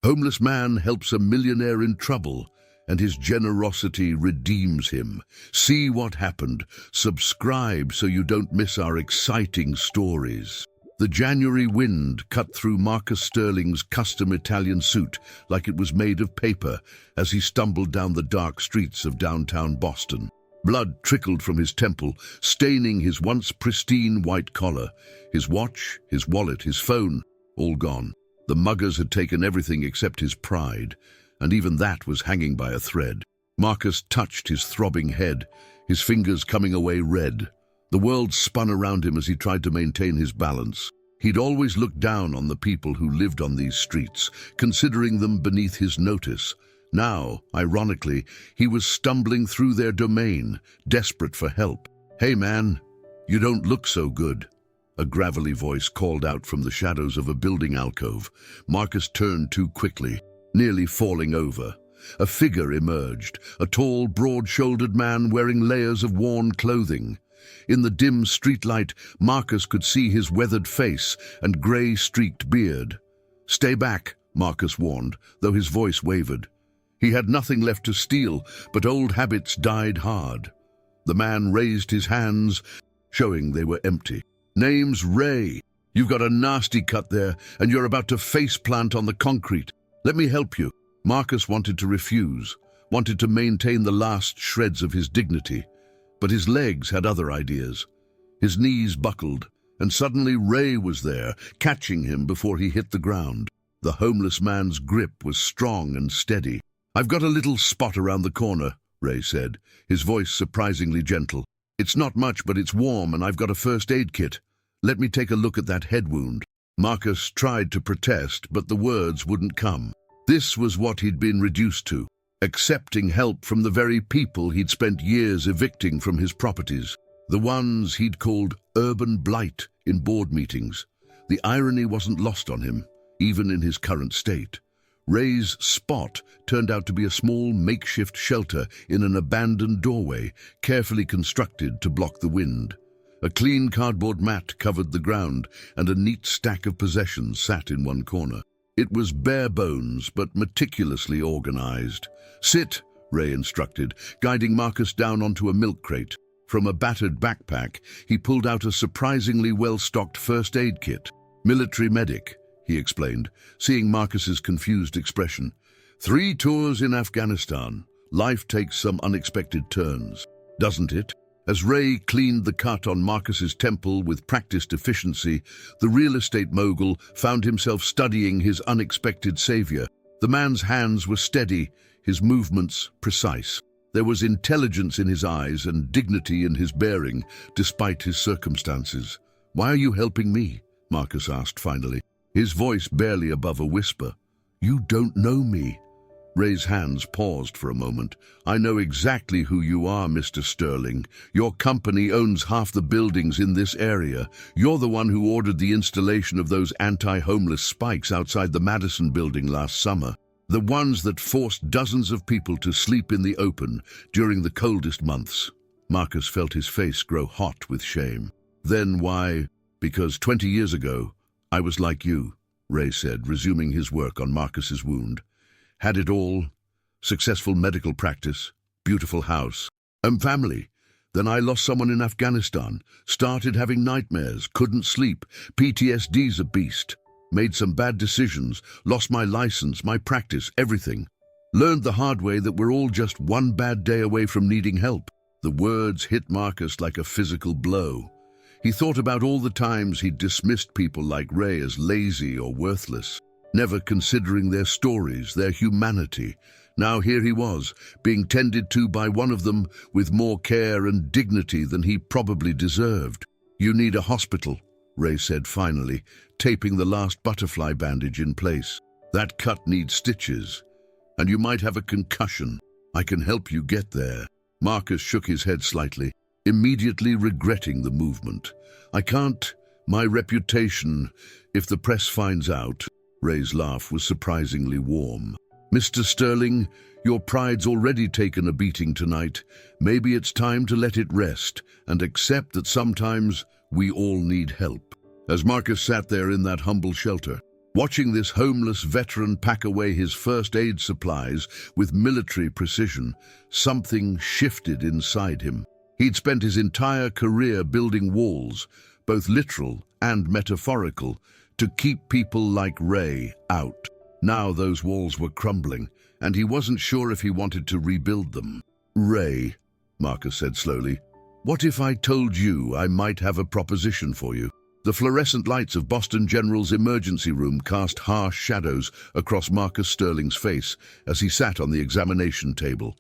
Homeless man helps a millionaire in trouble, and his generosity redeems him. See what happened. Subscribe so you don't miss our exciting stories. The January wind cut through Marcus Sterling's custom Italian suit like it was made of paper as he stumbled down the dark streets of downtown Boston. Blood trickled from his temple, staining his once pristine white collar. His watch, his wallet, his phone, all gone. The muggers had taken everything except his pride, and even that was hanging by a thread. Marcus touched his throbbing head, his fingers coming away red. The world spun around him as he tried to maintain his balance. He'd always looked down on the people who lived on these streets, considering them beneath his notice. Now, ironically, he was stumbling through their domain, desperate for help. "Hey man, you don't look so good," a gravelly voice called out from the shadows of a building alcove. Marcus turned too quickly, nearly falling over. A figure emerged, a tall, broad-shouldered man wearing layers of worn clothing. In the dim streetlight, Marcus could see his weathered face and grey-streaked beard. "Stay back," Marcus warned, though his voice wavered. He had nothing left to steal, but old habits died hard. The man raised his hands, showing they were empty. "Name's Ray. You've got a nasty cut there, and you're about to face-plant on the concrete. Let me help you." Marcus wanted to refuse, wanted to maintain the last shreds of his dignity, but his legs had other ideas. His knees buckled, and suddenly Ray was there, catching him before he hit the ground. The homeless man's grip was strong and steady. "I've got a little spot around the corner," Ray said, his voice surprisingly gentle. "It's not much, but it's warm, and I've got a first aid kit. Let me take a look at that head wound." Marcus tried to protest, but the words wouldn't come. This was what he'd been reduced to, accepting help from the very people he'd spent years evicting from his properties, the ones he'd called urban blight in board meetings. The irony wasn't lost on him, even in his current state. Ray's spot turned out to be a small makeshift shelter in an abandoned doorway, carefully constructed to block the wind. A clean cardboard mat covered the ground, and a neat stack of possessions sat in one corner. It was bare bones, but meticulously organized. "Sit," Ray instructed, guiding Marcus down onto a milk crate. From a battered backpack, he pulled out a surprisingly well-stocked first aid kit. "Military medic," he explained, seeing Marcus's confused expression. "3 tours in Afghanistan. Life takes some unexpected turns, doesn't it?" As Ray cleaned the cut on Marcus's temple with practiced efficiency, the real estate mogul found himself studying his unexpected savior. The man's hands were steady, his movements precise. There was intelligence in his eyes and dignity in his bearing, despite his circumstances. "Why are you helping me?" Marcus asked finally, his voice barely above a whisper. "You don't know me." Ray's hands paused for a moment. "I know exactly who you are, Mr. Sterling. Your company owns half the buildings in this area. You're the one who ordered the installation of those anti-homeless spikes outside the Madison building last summer. The ones that forced dozens of people to sleep in the open during the coldest months." Marcus felt his face grow hot with shame. "Then why?" "Because 20 years ago, I was like you," Ray said, resuming his work on Marcus's wound. "Had it all, successful medical practice, beautiful house, and family. Then I lost someone in Afghanistan, started having nightmares, couldn't sleep, PTSD's a beast. Made some bad decisions, lost my license, my practice, everything. Learned the hard way that we're all just one bad day away from needing help." The words hit Marcus like a physical blow. He thought about all the times he'd dismissed people like Ray as lazy or worthless, never considering their stories, their humanity. Now here he was, being tended to by one of them with more care and dignity than he probably deserved. "You need a hospital," Ray said finally, taping the last butterfly bandage in place. "That cut needs stitches, and you might have a concussion. I can help you get there." Marcus shook his head slightly, immediately regretting the movement. "I can't. My reputation, if the press finds out." Ray's laugh was surprisingly warm. "Mr. Sterling, your pride's already taken a beating tonight. Maybe it's time to let it rest and accept that sometimes we all need help." As Marcus sat there in that humble shelter, Watching this homeless veteran pack away his first aid supplies with military precision, something shifted inside him. He'd spent his entire career building walls, both literal and metaphorical, to keep people like Ray out. Now those walls were crumbling, and he wasn't sure if he wanted to rebuild them. "Ray," Marcus said slowly, "what if I told you I might have a proposition for you?" The fluorescent lights of Boston General's emergency room cast harsh shadows across Marcus Sterling's face as he sat on the examination table.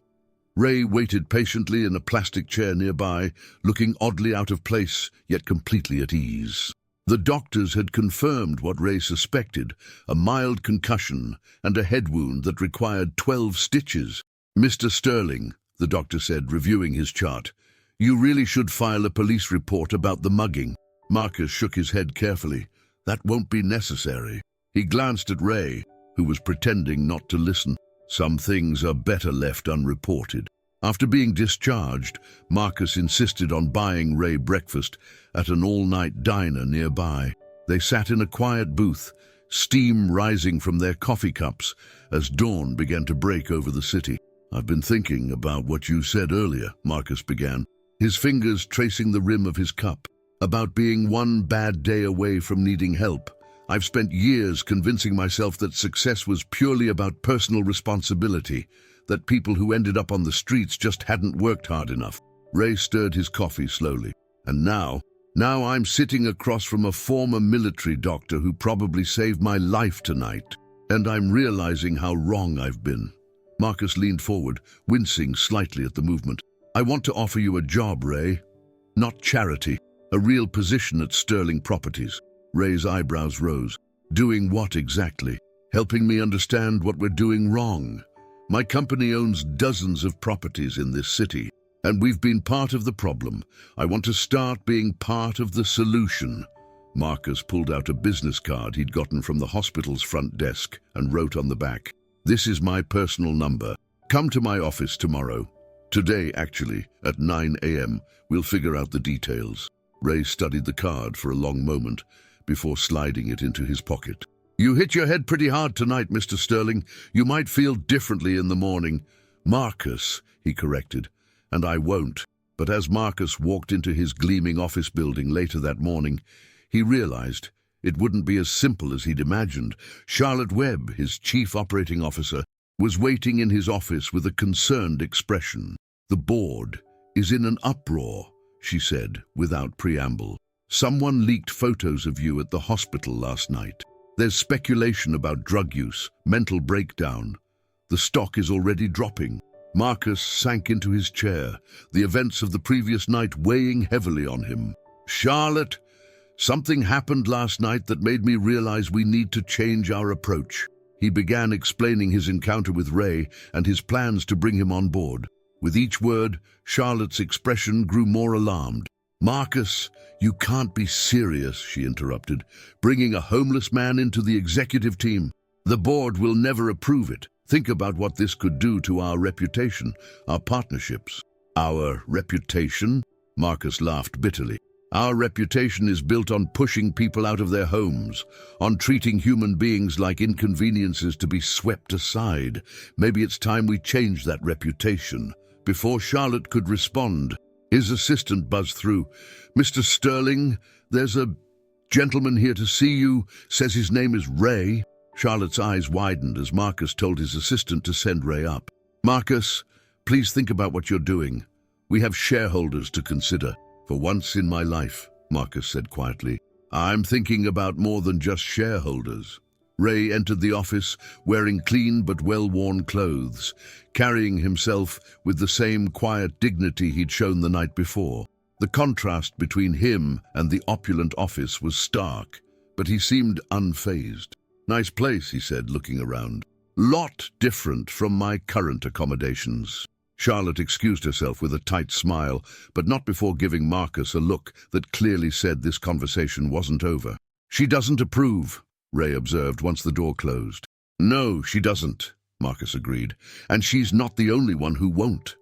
Ray waited patiently in a plastic chair nearby, looking oddly out of place, yet completely at ease. The doctors had confirmed what Ray suspected, a mild concussion and a head wound that required 12 stitches. "Mr. Sterling," the doctor said, reviewing his chart, "you really should file a police report about the mugging." Marcus shook his head carefully. "That won't be necessary." He glanced at Ray, who was pretending not to listen. "Some things are better left unreported." After being discharged, Marcus insisted on buying Ray breakfast at an all-night diner nearby. They sat in a quiet booth, steam rising from their coffee cups as dawn began to break over the city. "I've been thinking about what you said earlier," Marcus began, his fingers tracing the rim of his cup, "about being one bad day away from needing help. I've spent years convincing myself that success was purely about personal responsibility, that people who ended up on the streets just hadn't worked hard enough." Ray stirred his coffee slowly. "And now I'm sitting across from a former military doctor who probably saved my life tonight, and I'm realizing how wrong I've been." Marcus leaned forward, wincing slightly at the movement. "I want to offer you a job, Ray. Not charity. A real position at Sterling Properties." Ray's eyebrows rose. "Doing what exactly?" "Helping me understand what we're doing wrong. My company owns dozens of properties in this city, and we've been part of the problem. I want to start being part of the solution." Marcus pulled out a business card he'd gotten from the hospital's front desk and wrote on the back, "This is my personal number. Come to my office tomorrow. Today, actually, at 9 a.m. We'll figure out the details." Ray studied the card for a long moment before sliding it into his pocket. "You hit your head pretty hard tonight, Mr. Sterling. You might feel differently in the morning." "Marcus," he corrected, "and I won't." But as Marcus walked into his gleaming office building later that morning, he realized it wouldn't be as simple as he'd imagined. Charlotte Webb, his chief operating officer, was waiting in his office with a concerned expression. "The board is in an uproar," she said, without preamble. "Someone leaked photos of you at the hospital last night. There's speculation about drug use, mental breakdown. The stock is already dropping." Marcus sank into his chair, the events of the previous night weighing heavily on him. "Charlotte, something happened last night that made me realize we need to change our approach." He began explaining his encounter with Ray and his plans to bring him on board. With each word, Charlotte's expression grew more alarmed. "Marcus, you can't be serious," she interrupted. "Bringing a homeless man into the executive team. The board will never approve it. Think about what this could do to our reputation, our partnerships." "Our reputation?" Marcus laughed bitterly. "Our reputation is built on pushing people out of their homes, on treating human beings like inconveniences to be swept aside. Maybe it's time we change that reputation." Before Charlotte could respond, his assistant buzzed through. "Mr. Sterling, there's a gentleman here to see you. Says his name is Ray." Charlotte's eyes widened as Marcus told his assistant to send Ray up. "Marcus, please think about what you're doing. We have shareholders to consider." "For once in my life," Marcus said quietly, "I'm thinking about more than just shareholders." Ray entered the office wearing clean but well-worn clothes, carrying himself with the same quiet dignity he'd shown the night before. The contrast between him and the opulent office was stark, but he seemed unfazed. "Nice place," he said, looking around. "Lot different from my current accommodations." Charlotte excused herself with a tight smile, but not before giving Marcus a look that clearly said this conversation wasn't over. "She doesn't approve," Ray observed once the door closed. "No, she doesn't," Marcus agreed, "and she's not the only one who won't.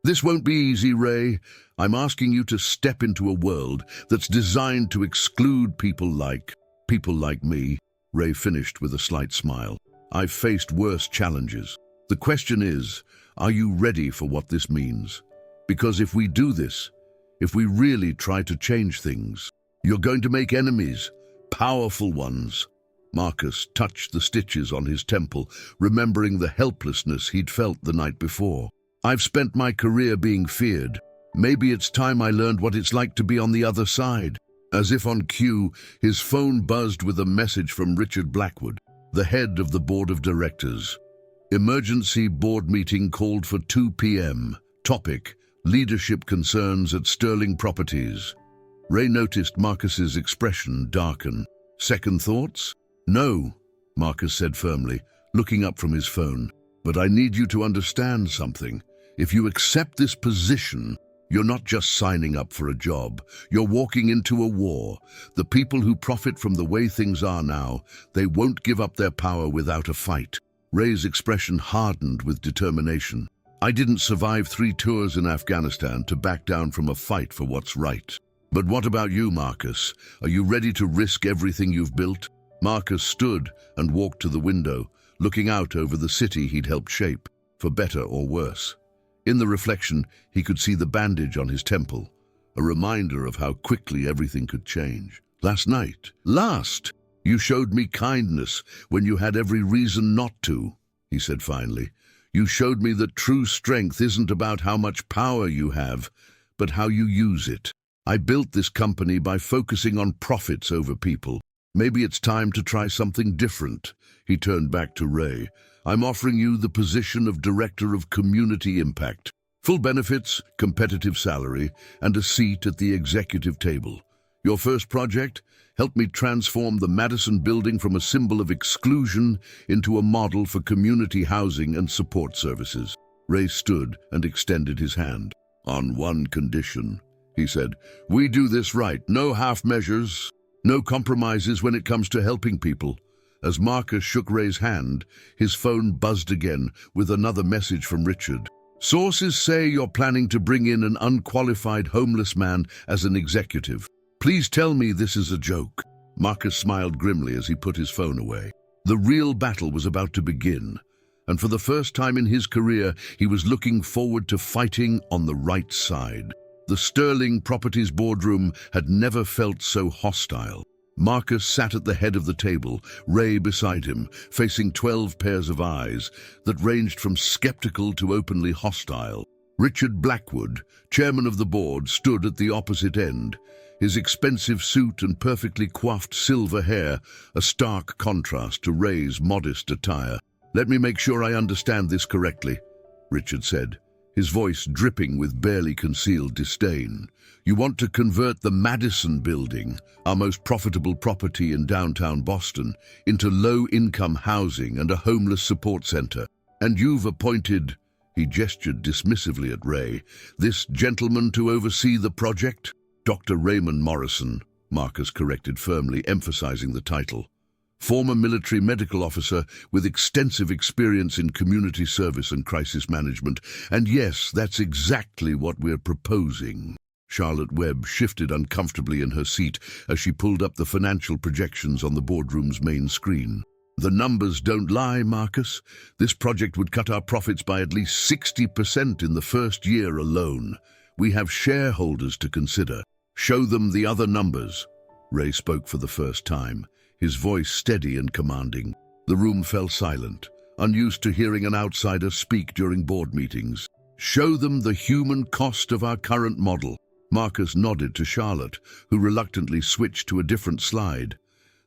This won't be easy, Ray. I'm asking you to step into a world that's designed to exclude people like me." Ray finished with a slight smile. "I've faced worse challenges. The question is, are you ready for what this means? Because if we do this, if we really try to change things, you're going to make enemies, powerful ones." Marcus touched the stitches on his temple, remembering the helplessness he'd felt the night before. "I've spent my career being feared. Maybe it's time I learned what it's like to be on the other side." As if on cue, his phone buzzed with a message from Richard Blackwood, the head of the board of directors. Emergency board meeting called for 2 p.m. Topic: leadership concerns at Sterling Properties. Ray noticed Marcus's expression darken. "Second thoughts?" "No," Marcus said firmly, looking up from his phone. "But I need you to understand something. If you accept this position, you're not just signing up for a job. You're walking into a war. The people who profit from the way things are now, they won't give up their power without a fight." Ray's expression hardened with determination. "I didn't survive 3 tours in Afghanistan to back down from a fight for what's right. But what about you, Marcus? Are you ready to risk everything you've built?" Marcus stood and walked to the window, looking out over the city he'd helped shape, for better or worse. In the reflection, he could see the bandage on his temple, a reminder of how quickly everything could change. "Last night, you showed me kindness when you had every reason not to," he said finally. "You showed me that true strength isn't about how much power you have, but how you use it. I built this company by focusing on profits over people. Maybe it's time to try something different." He turned back to Ray. "I'm offering you the position of Director of Community Impact. Full benefits, competitive salary, and a seat at the executive table. Your first project? Help me transform the Madison building from a symbol of exclusion into a model for community housing and support services." Ray stood and extended his hand. "On one condition," he said. "We do this right. No half measures, no compromises when it comes to helping people." As Marcus shook Ray's hand, his phone buzzed again with another message from Richard. "Sources say you're planning to bring in an unqualified homeless man as an executive. Please tell me this is a joke." Marcus smiled grimly as he put his phone away. The real battle was about to begin, and for the first time in his career, he was looking forward to fighting on the right side. The Sterling Properties boardroom had never felt so hostile. Marcus sat at the head of the table, Ray beside him, facing 12 pairs of eyes that ranged from skeptical to openly hostile. Richard Blackwood, chairman of the board, stood at the opposite end, his expensive suit and perfectly coiffed silver hair a stark contrast to Ray's modest attire. "Let me make sure I understand this correctly," Richard said, his voice dripping with barely concealed disdain. "You want to convert the Madison building, our most profitable property in downtown Boston, into low-income housing and a homeless support center. And you've appointed," he gestured dismissively at Ray, "this gentleman to oversee the project?" "Dr. Raymond Morrison," Marcus corrected firmly, emphasizing the title. "Former military medical officer with extensive experience in community service and crisis management. And yes, that's exactly what we're proposing." Charlotte Webb shifted uncomfortably in her seat as she pulled up the financial projections on the boardroom's main screen. "The numbers don't lie, Marcus. This project would cut our profits by at least 60% in the first year alone. We have shareholders to consider. Show them the other numbers." Ray spoke for the first time, his voice steady and commanding. The room fell silent, unused to hearing an outsider speak during board meetings. "Show them the human cost of our current model." Marcus nodded to Charlotte, who reluctantly switched to a different slide.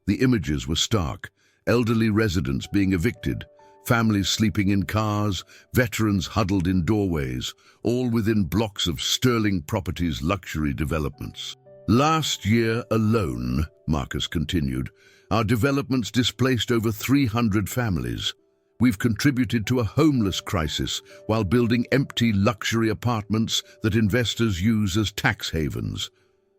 The images were stark: elderly residents being evicted, families sleeping in cars, veterans huddled in doorways, all within blocks of Sterling Properties luxury developments. "Last year alone," Marcus continued, "our developments displaced over 300 families. We've contributed to a homeless crisis while building empty luxury apartments that investors use as tax havens.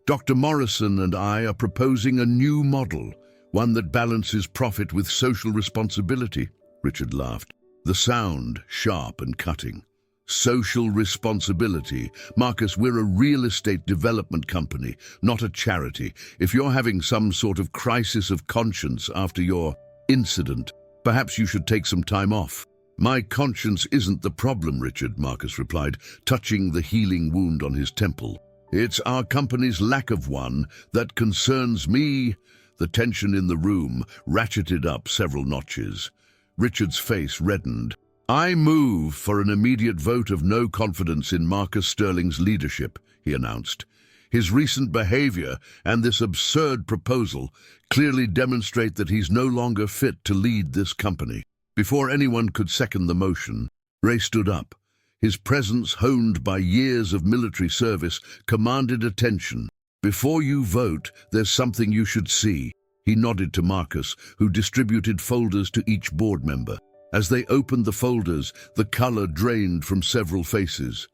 Dr. Morrison and I are proposing a new model, one that balances profit with social responsibility." Richard laughed, the sound sharp and cutting. Social responsibility. Marcus, we're a real estate development company, not a charity. If you're having some sort of crisis of conscience after your incident, perhaps you should take some time off. My conscience isn't the problem, Richard, Marcus replied, touching the healing wound on his temple. It's our company's lack of one that concerns me. The tension in the room ratcheted up several notches. Richard's face reddened. I move for an immediate vote of no confidence in Marcus Sterling's leadership, he announced. His recent behavior and this absurd proposal clearly demonstrate that he's no longer fit to lead this company. Before anyone could second the motion, Ray stood up. His presence, honed by years of military service, commanded attention. Before you vote, there's something you should see. He nodded to Marcus, who distributed folders to each board member. As they opened the folders, the color drained from several faces.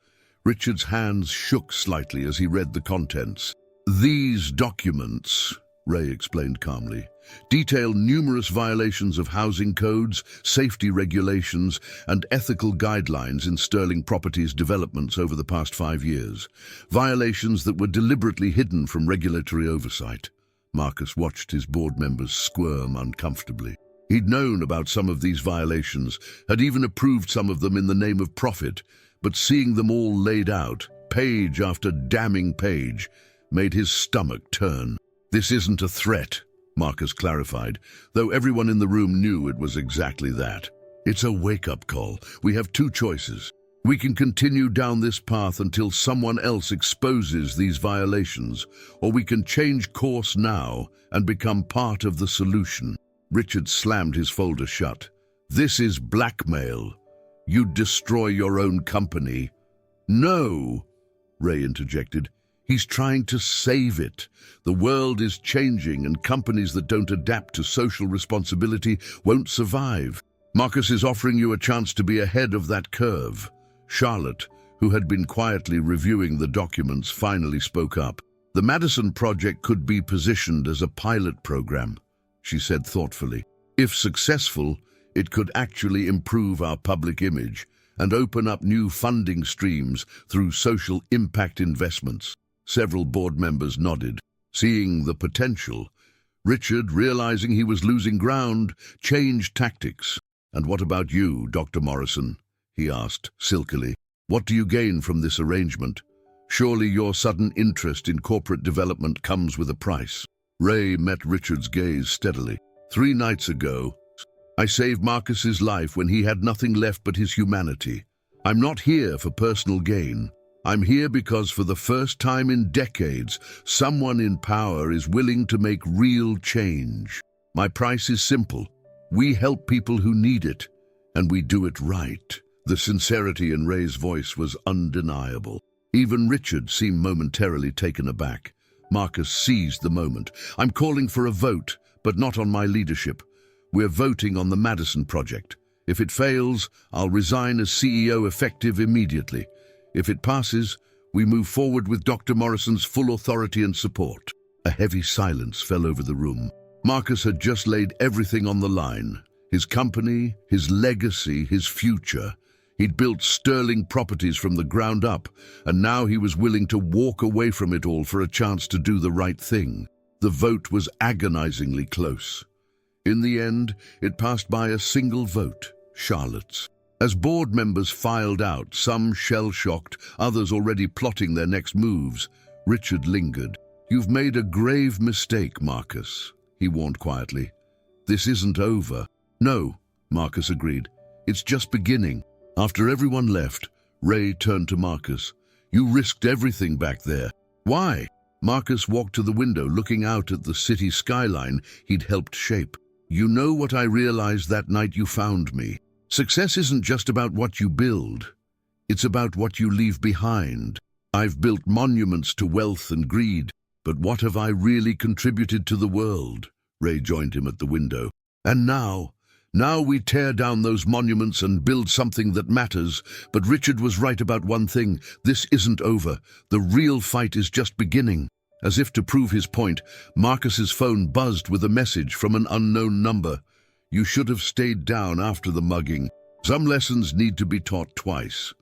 Richard's hands shook slightly as he read the contents. These documents, Ray explained calmly, detail numerous violations of housing codes, safety regulations, and ethical guidelines in Sterling Properties developments over the past 5 years. Violations that were deliberately hidden from regulatory oversight. Marcus watched his board members squirm uncomfortably. He'd known about some of these violations, had even approved some of them in the name of profit, but seeing them all laid out, page after damning page, made his stomach turn. This isn't a threat, Marcus clarified, though everyone in the room knew it was exactly that. It's a wake-up call. We have 2 choices. We can continue down this path until someone else exposes these violations, or we can change course now and become part of the solution. Richard slammed his folder shut. This is blackmail. You'd destroy your own company. No, Ray interjected. He's trying to save it. The world is changing, and companies that don't adapt to social responsibility won't survive. Marcus is offering you a chance to be ahead of that curve. Charlotte, who had been quietly reviewing the documents, finally spoke up. The Madison project could be positioned as a pilot program, she said thoughtfully. If successful, it could actually improve our public image and open up new funding streams through social impact investments. Several board members nodded, seeing the potential. Richard, realizing he was losing ground, changed tactics. And what about you, Dr. Morrison? He asked, silkily. What do you gain from this arrangement? Surely your sudden interest in corporate development comes with a price. Ray met Richard's gaze steadily. 3 nights ago, I saved Marcus's life when he had nothing left but his humanity. I'm not here for personal gain. I'm here because for the first time in decades, someone in power is willing to make real change. My price is simple. We help people who need it, and we do it right. The sincerity in Ray's voice was undeniable. Even Richard seemed momentarily taken aback. Marcus seized the moment. I'm calling for a vote, but not on my leadership. We're voting on the Madison project. If it fails, I'll resign as CEO effective immediately. If it passes, we move forward with Dr. Morrison's full authority and support. A heavy silence fell over the room. Marcus had just laid everything on the line. His company, his legacy, his future. He'd built Sterling Properties from the ground up, and now he was willing to walk away from it all for a chance to do the right thing. The vote was agonizingly close. In the end, it passed by a single vote, Charlotte's. As board members filed out, some shell-shocked, others already plotting their next moves, Richard lingered. You've made a grave mistake, Marcus, he warned quietly. This isn't over. No, Marcus agreed. It's just beginning. After everyone left, Ray turned to Marcus. You risked everything back there. Why? Marcus walked to the window, looking out at the city skyline he'd helped shape. You know what I realized that night you found me. Success isn't just about what you build. It's about what you leave behind. I've built monuments to wealth and greed, but what have I really contributed to the world? Ray joined him at the window. And now we tear down those monuments and build something that matters. But Richard was right about one thing. This isn't over. The real fight is just beginning. As if to prove his point, Marcus's phone buzzed with a message from an unknown number. You should have stayed down after the mugging. Some lessons need to be taught twice.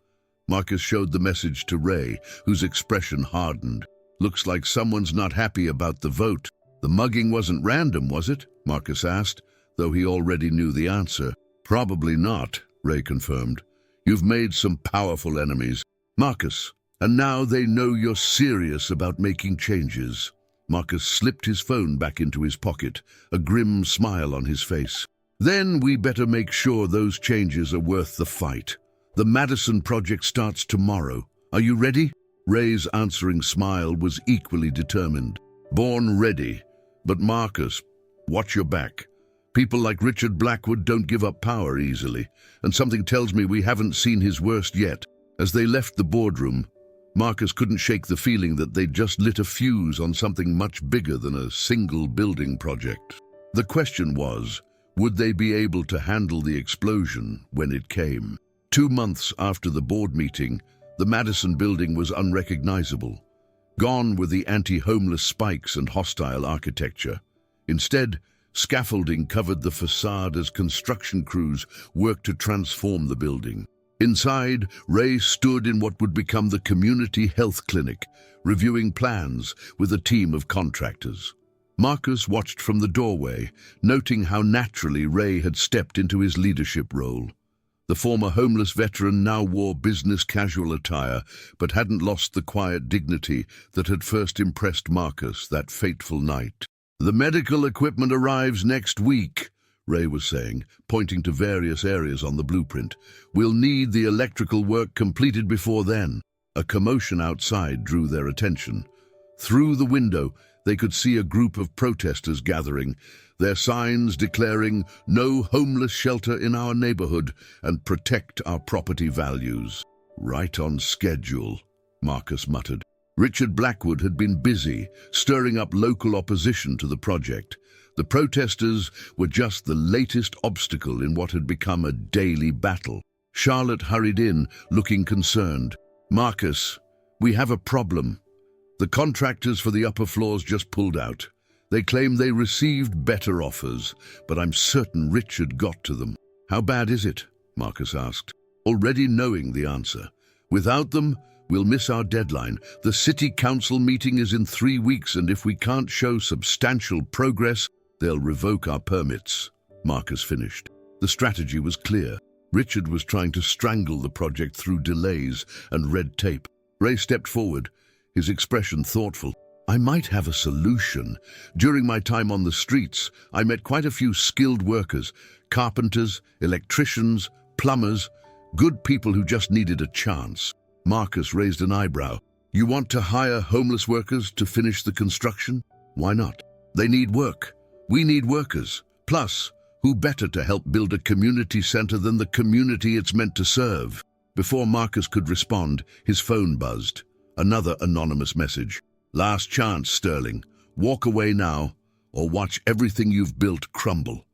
Marcus showed the message to Ray, whose expression hardened. Looks like someone's not happy about the vote. The mugging wasn't random, was it? Marcus asked, though he already knew the answer. Probably not, Ray confirmed. You've made some powerful enemies, Marcus, and now they know you're serious about making changes. Marcus slipped his phone back into his pocket, a grim smile on his face. Then we better make sure those changes are worth the fight. The Madison project starts tomorrow. Are you ready? Ray's answering smile was equally determined. Born ready. But Marcus, watch your back. People like Richard Blackwood don't give up power easily, and something tells me we haven't seen his worst yet. As they left the boardroom, Marcus couldn't shake the feeling that they'd just lit a fuse on something much bigger than a single building project. The question was, would they be able to handle the explosion when it came? 2 months after the board meeting, the Madison building was unrecognizable. Gone were the anti-homeless spikes and hostile architecture. Instead, scaffolding covered the facade as construction crews worked to transform the building. Inside, Ray stood in what would become the community health clinic, reviewing plans with a team of contractors. Marcus watched from the doorway, noting how naturally Ray had stepped into his leadership role. The former homeless veteran now wore business casual attire, but hadn't lost the quiet dignity that had first impressed Marcus that fateful night. The medical equipment arrives next week, Ray was saying, pointing to various areas on the blueprint. We'll need the electrical work completed before then. A commotion outside drew their attention. Through the window, they could see a group of protesters gathering, their signs declaring, "No homeless shelter in our neighborhood," and "Protect our property values." Right on schedule, Marcus muttered. Richard Blackwood had been busy, stirring up local opposition to the project. The protesters were just the latest obstacle in what had become a daily battle. Charlotte hurried in, looking concerned. "Marcus, we have a problem. The contractors for the upper floors just pulled out. They claim they received better offers, but I'm certain Richard got to them." "How bad is it?" Marcus asked, already knowing the answer. "Without them, we'll miss our deadline. The city council meeting is in 3 weeks, and if we can't show substantial progress, they'll revoke our permits," Marcus finished. The strategy was clear. Richard was trying to strangle the project through delays and red tape. Ray stepped forward, his expression thoughtful. "I might have a solution. During my time on the streets, I met quite a few skilled workers, carpenters, electricians, plumbers, good people who just needed a chance." Marcus raised an eyebrow. "You want to hire homeless workers to finish the construction? Why not? They need work. We need workers. Plus, who better to help build a community center than the community it's meant to serve?" Before Marcus could respond, his phone buzzed. Another anonymous message. "Last chance, Sterling. Walk away now, or watch everything you've built crumble."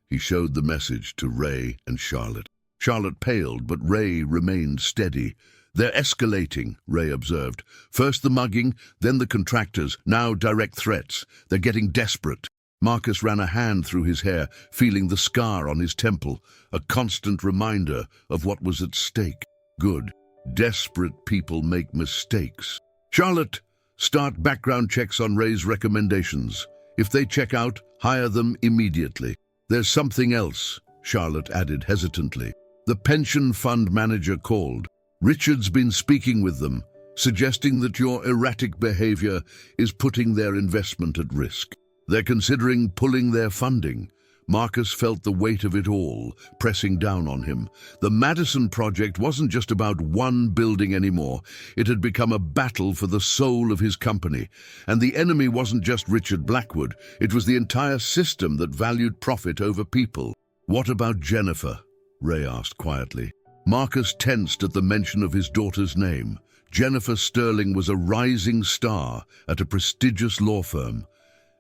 He showed the message to Ray and Charlotte. Charlotte paled, but Ray remained steady. "They're escalating," Ray observed. "First the mugging, then the contractors, now direct threats. They're getting desperate." Marcus ran a hand through his hair, feeling the scar on his temple, a constant reminder of what was at stake. Good. Desperate people make mistakes. "Charlotte, start background checks on Ray's recommendations. If they check out, hire them immediately." "There's something else," Charlotte added hesitantly. "The pension fund manager called. Richard's been speaking with them, suggesting that your erratic behavior is putting their investment at risk. They're considering pulling their funding." Marcus felt the weight of it all, pressing down on him. The Madison project wasn't just about one building anymore. It had become a battle for the soul of his company. And the enemy wasn't just Richard Blackwood. It was the entire system that valued profit over people. "What about Jennifer?" Ray asked quietly. Marcus tensed at the mention of his daughter's name. Jennifer Sterling was a rising star at a prestigious law firm,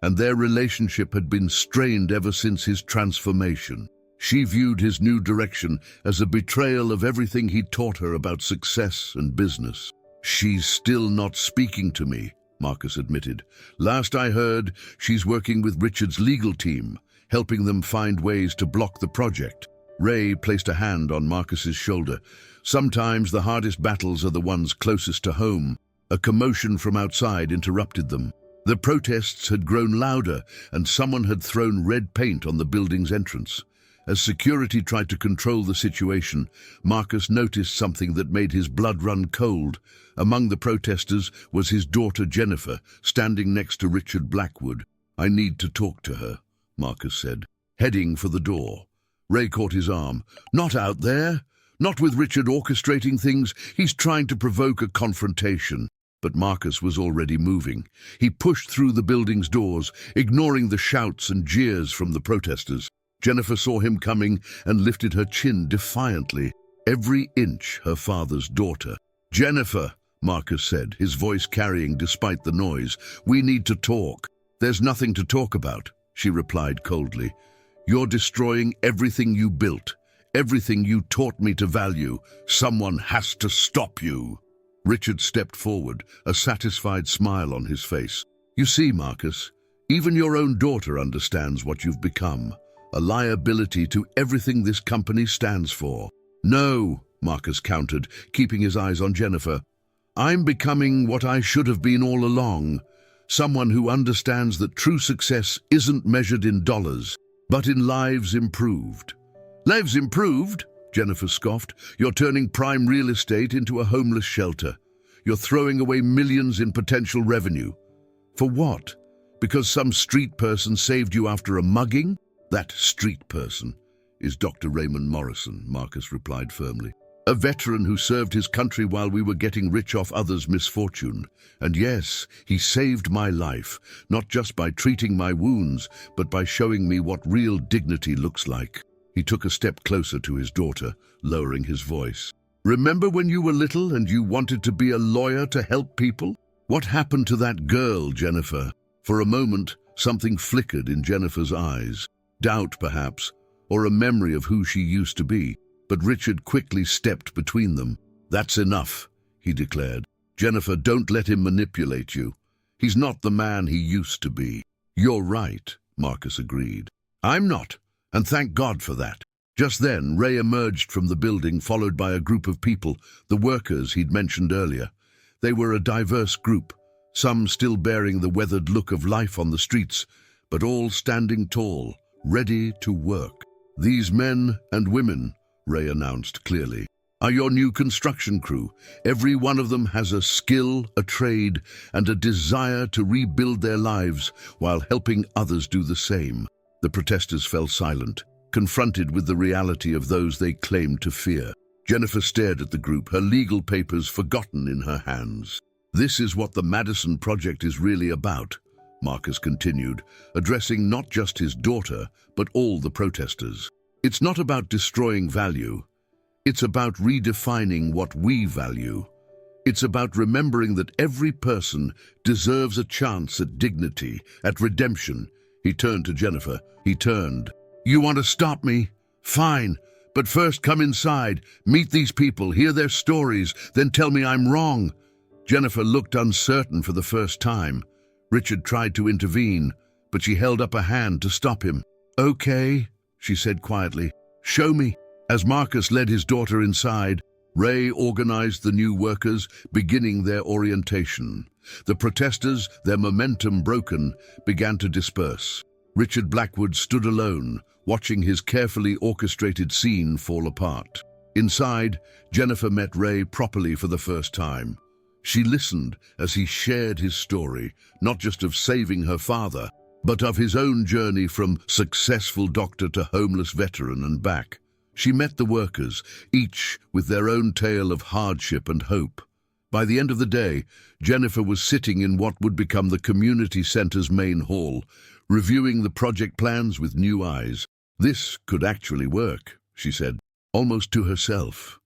and their relationship had been strained ever since his transformation. She viewed his new direction as a betrayal of everything he'd taught her about success and business. "She's still not speaking to me," Marcus admitted. "Last I heard, she's working with Richard's legal team, helping them find ways to block the project." Ray placed a hand on Marcus's shoulder. Sometimes the hardest battles are the ones closest to home. A commotion from outside interrupted them. The protests had grown louder, and someone had thrown red paint on the building's entrance. As security tried to control the situation, Marcus noticed something that made his blood run cold. Among the protesters was his daughter Jennifer, standing next to Richard Blackwood. "I need to talk to her," Marcus said, heading for the door. Ray caught his arm. "Not out there. Not with Richard orchestrating things. He's trying to provoke a confrontation." But Marcus was already moving. He pushed through the building's doors, ignoring the shouts and jeers from the protesters. Jennifer saw him coming and lifted her chin defiantly, every inch her father's daughter. "Jennifer," Marcus said, his voice carrying despite the noise, "we need to talk." "There's nothing to talk about," she replied coldly. "You're destroying everything you built, everything you taught me to value. Someone has to stop you." Richard stepped forward, a satisfied smile on his face. "You see, Marcus, even your own daughter understands what you've become. A liability to everything this company stands for." "No," Marcus countered, keeping his eyes on Jennifer. "I'm becoming what I should have been all along. Someone who understands that true success isn't measured in dollars, but in lives improved." "Lives improved?" Jennifer scoffed. "You're turning prime real estate into a homeless shelter. You're throwing away millions in potential revenue. For what? Because some street person saved you after a mugging?" "That street person is Dr. Ray Morrison," Marcus replied firmly. "A veteran who served his country while we were getting rich off others' misfortune. And yes, he saved my life, not just by treating my wounds, but by showing me what real dignity looks like." He took a step closer to his daughter, lowering his voice. "Remember when you were little and you wanted to be a lawyer to help people? What happened to that girl, Jennifer?" For a moment, something flickered in Jennifer's eyes. Doubt, perhaps, or a memory of who she used to be. But Richard quickly stepped between them. "That's enough," he declared. "Jennifer, don't let him manipulate you. He's not the man he used to be." "You're right," Marcus agreed. "I'm not, and thank God for that." Just then, Ray emerged from the building, followed by a group of people, the workers he'd mentioned earlier. They were a diverse group, some still bearing the weathered look of life on the streets, but all standing tall, ready to work. "These men and women," Ray announced clearly, "are your new construction crew. Every one of them has a skill, a trade, and a desire to rebuild their lives while helping others do the same." The protesters fell silent, confronted with the reality of those they claimed to fear. Jennifer stared at the group, her legal papers forgotten in her hands. "This is what the Madison Project is really about," Marcus continued, addressing not just his daughter, but all the protesters. "It's not about destroying value. It's about redefining what we value. It's about remembering that every person deserves a chance at dignity, at redemption." He turned to Jennifer. He turned. "You want to stop me? Fine. But first come inside, meet these people, hear their stories, then tell me I'm wrong." Jennifer looked uncertain for the first time. Richard tried to intervene, but she held up a hand to stop him. "Okay," she said quietly. "Show me." As Marcus led his daughter inside, Ray organized the new workers, beginning their orientation. The protesters, their momentum broken, began to disperse. Richard Blackwood stood alone, watching his carefully orchestrated scene fall apart. Inside, Jennifer met Ray properly for the first time. She listened as he shared his story, not just of saving her father, but of his own journey from successful doctor to homeless veteran and back. She met the workers, each with their own tale of hardship and hope. By the end of the day, Jennifer was sitting in what would become the community center's main hall, reviewing the project plans with new eyes. "This could actually work," she said, almost to herself.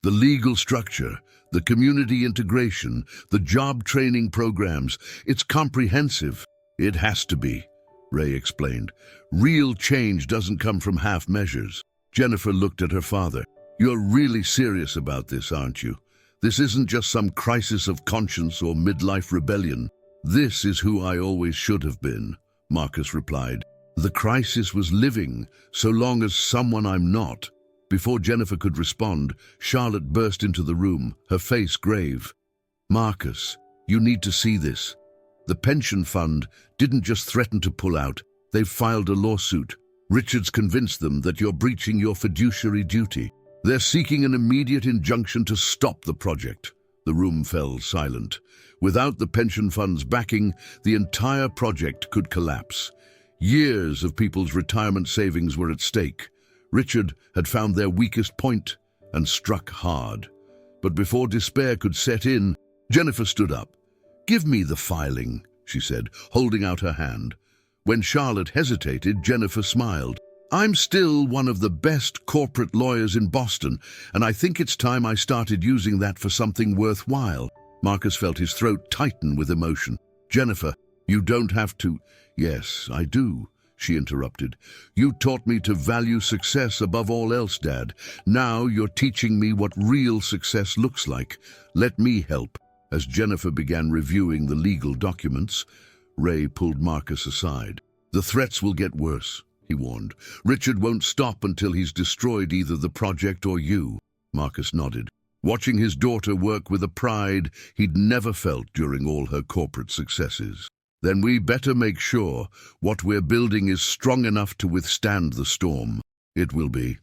"The legal structure, the community integration, the job training programs, it's comprehensive." "It has to be," Ray explained. "Real change doesn't come from half measures." Jennifer looked at her father. "You're really serious about this, aren't you? This isn't just some crisis of conscience or midlife rebellion." "This is who I always should have been," Marcus replied. "The crisis was living so long as someone I'm not." Before Jennifer could respond, Charlotte burst into the room, her face grave. "Marcus, you need to see this. The pension fund didn't just threaten to pull out, they've filed a lawsuit. Richard's convinced them that you're breaching your fiduciary duty. They're seeking an immediate injunction to stop the project." The room fell silent. Without the pension fund's backing, the entire project could collapse. Years of people's retirement savings were at stake. Richard had found their weakest point and struck hard. But before despair could set in, Jennifer stood up. "Give me the filing," she said, holding out her hand. When Charlotte hesitated, Jennifer smiled. "I'm still one of the best corporate lawyers in Boston, and I think it's time I started using that for something worthwhile." Marcus felt his throat tighten with emotion. "Jennifer, you don't have to—" "Yes, I do," she interrupted. "You taught me to value success above all else, Dad. Now you're teaching me what real success looks like. Let me help." As Jennifer began reviewing the legal documents, Ray pulled Marcus aside. "The threats will get worse," he warned. "Richard won't stop until he's destroyed either the project or you." Marcus nodded, watching his daughter work with a pride he'd never felt during all her corporate successes. "Then we better make sure what we're building is strong enough to withstand the storm." "It will be,"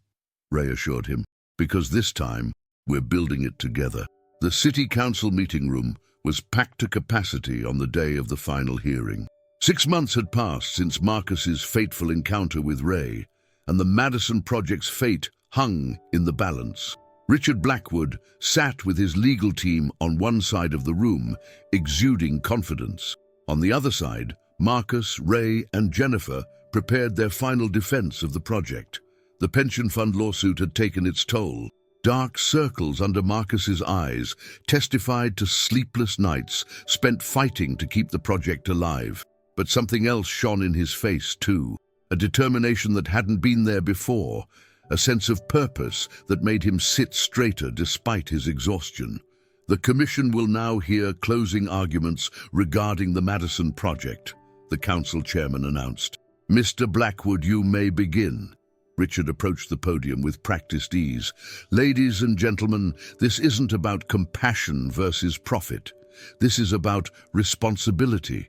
Ray assured him, "because this time we're building it together." The city council meeting room was packed to capacity on the day of the final hearing. 6 months had passed since Marcus's fateful encounter with Ray, and the Madison Project's fate hung in the balance. Richard Blackwood sat with his legal team on one side of the room, exuding confidence. On the other side, Marcus, Ray, and Jennifer prepared their final defense of the project. The pension fund lawsuit had taken its toll. Dark circles under Marcus's eyes testified to sleepless nights spent fighting to keep the project alive. But something else shone in his face too, a determination that hadn't been there before, a sense of purpose that made him sit straighter despite his exhaustion. "The commission will now hear closing arguments regarding the Madison Project," the council chairman announced. "Mr. Blackwood, you may begin." Richard approached the podium with practiced ease. "Ladies and gentlemen, this isn't about compassion versus profit. This is about responsibility.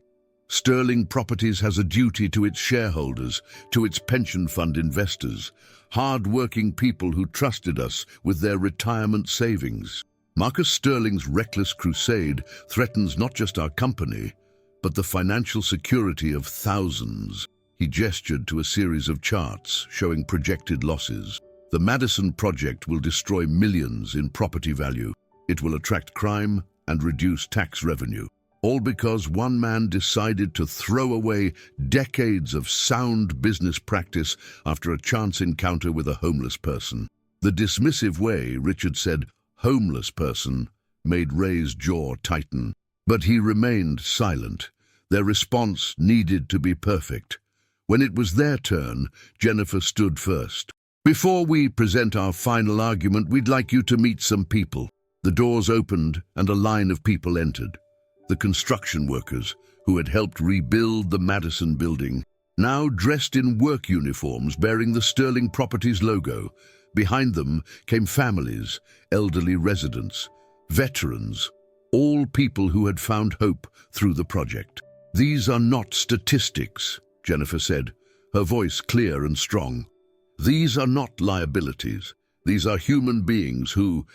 Sterling Properties has a duty to its shareholders, to its pension fund investors, hard-working people who trusted us with their retirement savings. Marcus Sterling's reckless crusade threatens not just our company, but the financial security of thousands." He gestured to a series of charts showing projected losses. "The Madison Project will destroy millions in property value. It will attract crime and reduce tax revenue. All because one man decided to throw away decades of sound business practice after a chance encounter with a homeless person." The dismissive way Richard said "homeless person" made Ray's jaw tighten. But he remained silent. Their response needed to be perfect. When it was their turn, Jennifer stood first. "Before we present our final argument, we'd like you to meet some people." The doors opened and a line of people entered. The construction workers who had helped rebuild the Madison building, now dressed in work uniforms bearing the Sterling Properties logo. Behind them came families, elderly residents, veterans, all people who had found hope through the project. "These are not statistics," Jennifer said, her voice clear and strong. "These are not liabilities. These are human beings who,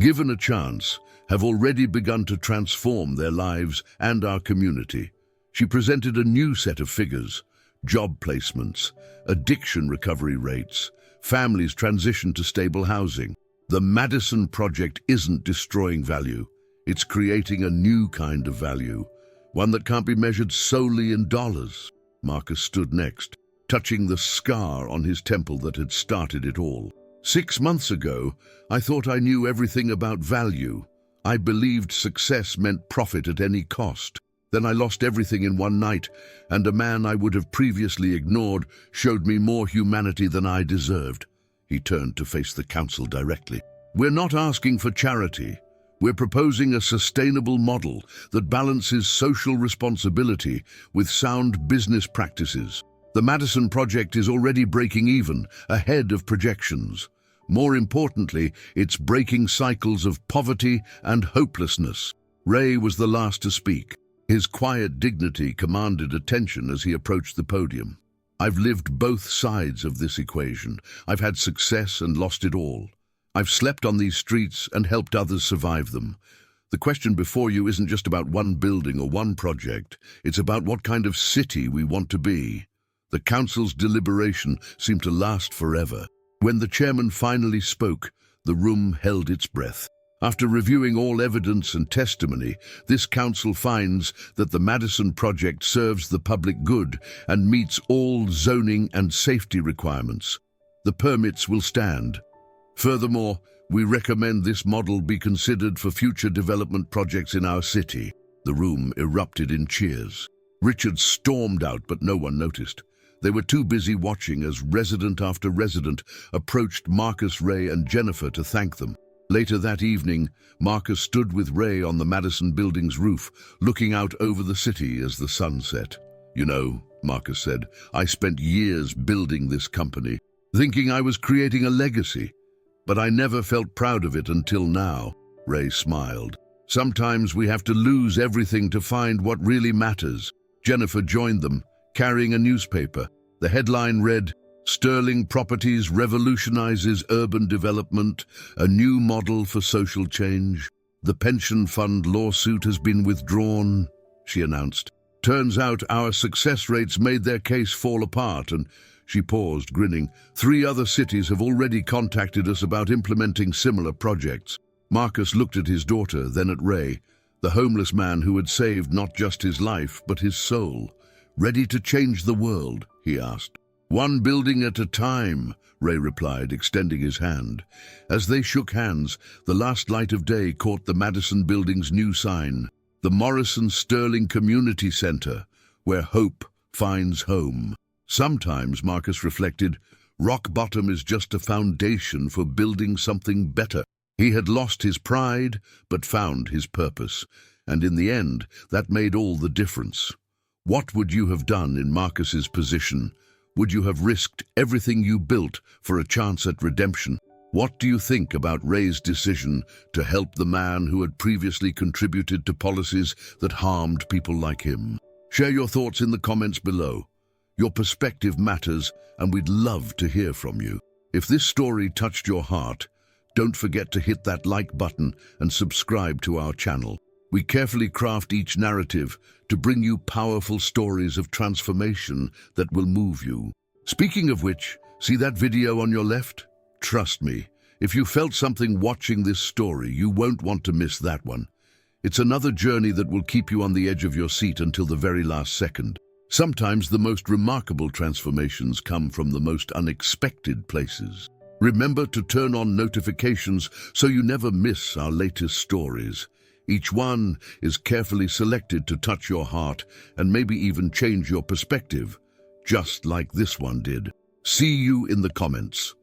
given a chance, have already begun to transform their lives and our community." She presented a new set of figures: job placements, addiction recovery rates, families transition to stable housing. The Madison Project isn't destroying value. It's creating a new kind of value, one that can't be measured solely in dollars. Marcus stood next, touching the scar on his temple that had started it all. 6 months ago, I thought I knew everything about value. I believed success meant profit at any cost. Then I lost everything in one night, and a man I would have previously ignored showed me more humanity than I deserved." He turned to face the council directly. "We're not asking for charity. We're proposing a sustainable model that balances social responsibility with sound business practices. The Madison Project is already breaking even, ahead of projections. More importantly, it's breaking cycles of poverty and hopelessness. Ray was the last to speak. His quiet dignity commanded attention as he approached the podium. I've lived both sides of this equation. I've had success and lost it all. I've slept on these streets and helped others survive them. The question before you isn't just about one building or one project. It's about what kind of city we want to be. The council's deliberation seemed to last forever. When the chairman finally spoke, the room held its breath. After reviewing all evidence and testimony, this council finds that the Madison project serves the public good and meets all zoning and safety requirements. The permits will stand. Furthermore, we recommend this model be considered for future development projects in our city. The room erupted in cheers. Richard stormed out, but no one noticed. They were too busy watching as resident after resident approached Marcus, Ray, and Jennifer to thank them. Later that evening, Marcus stood with Ray on the Madison building's roof, looking out over the city as the sun set. "You know," Marcus said, "I spent years building this company, thinking I was creating a legacy. But I never felt proud of it until now." Ray smiled. "Sometimes we have to lose everything to find what really matters." Jennifer joined them, carrying a newspaper. The headline read, "Sterling Properties Revolutionizes Urban Development, a New Model for Social Change. The pension fund lawsuit has been withdrawn," she announced. "Turns out our success rates made their case fall apart," and she paused, grinning. "3 other cities have already contacted us about implementing similar projects." Marcus looked at his daughter, then at Ray, the homeless man who had saved not just his life, but his soul. "Ready to change the world?" he asked. "One building at a time," Ray replied, extending his hand. As they shook hands, the last light of day caught the Madison building's new sign, the Morrison Sterling Community Center, where hope finds home. Sometimes, Marcus reflected, rock bottom is just a foundation for building something better. He had lost his pride, but found his purpose, and in the end, that made all the difference. What would you have done in Marcus's position? Would you have risked everything you built for a chance at redemption? What do you think about Ray's decision to help the man who had previously contributed to policies that harmed people like him? Share your thoughts in the comments below. Your perspective matters, and we'd love to hear from you. If this story touched your heart, don't forget to hit that like button and subscribe to our channel. We carefully craft each narrative to bring you powerful stories of transformation that will move you. Speaking of which, see that video on your left? Trust me, if you felt something watching this story, you won't want to miss that one. It's another journey that will keep you on the edge of your seat until the very last second. Sometimes the most remarkable transformations come from the most unexpected places. Remember to turn on notifications so you never miss our latest stories. Each one is carefully selected to touch your heart and maybe even change your perspective, just like this one did. See you in the comments.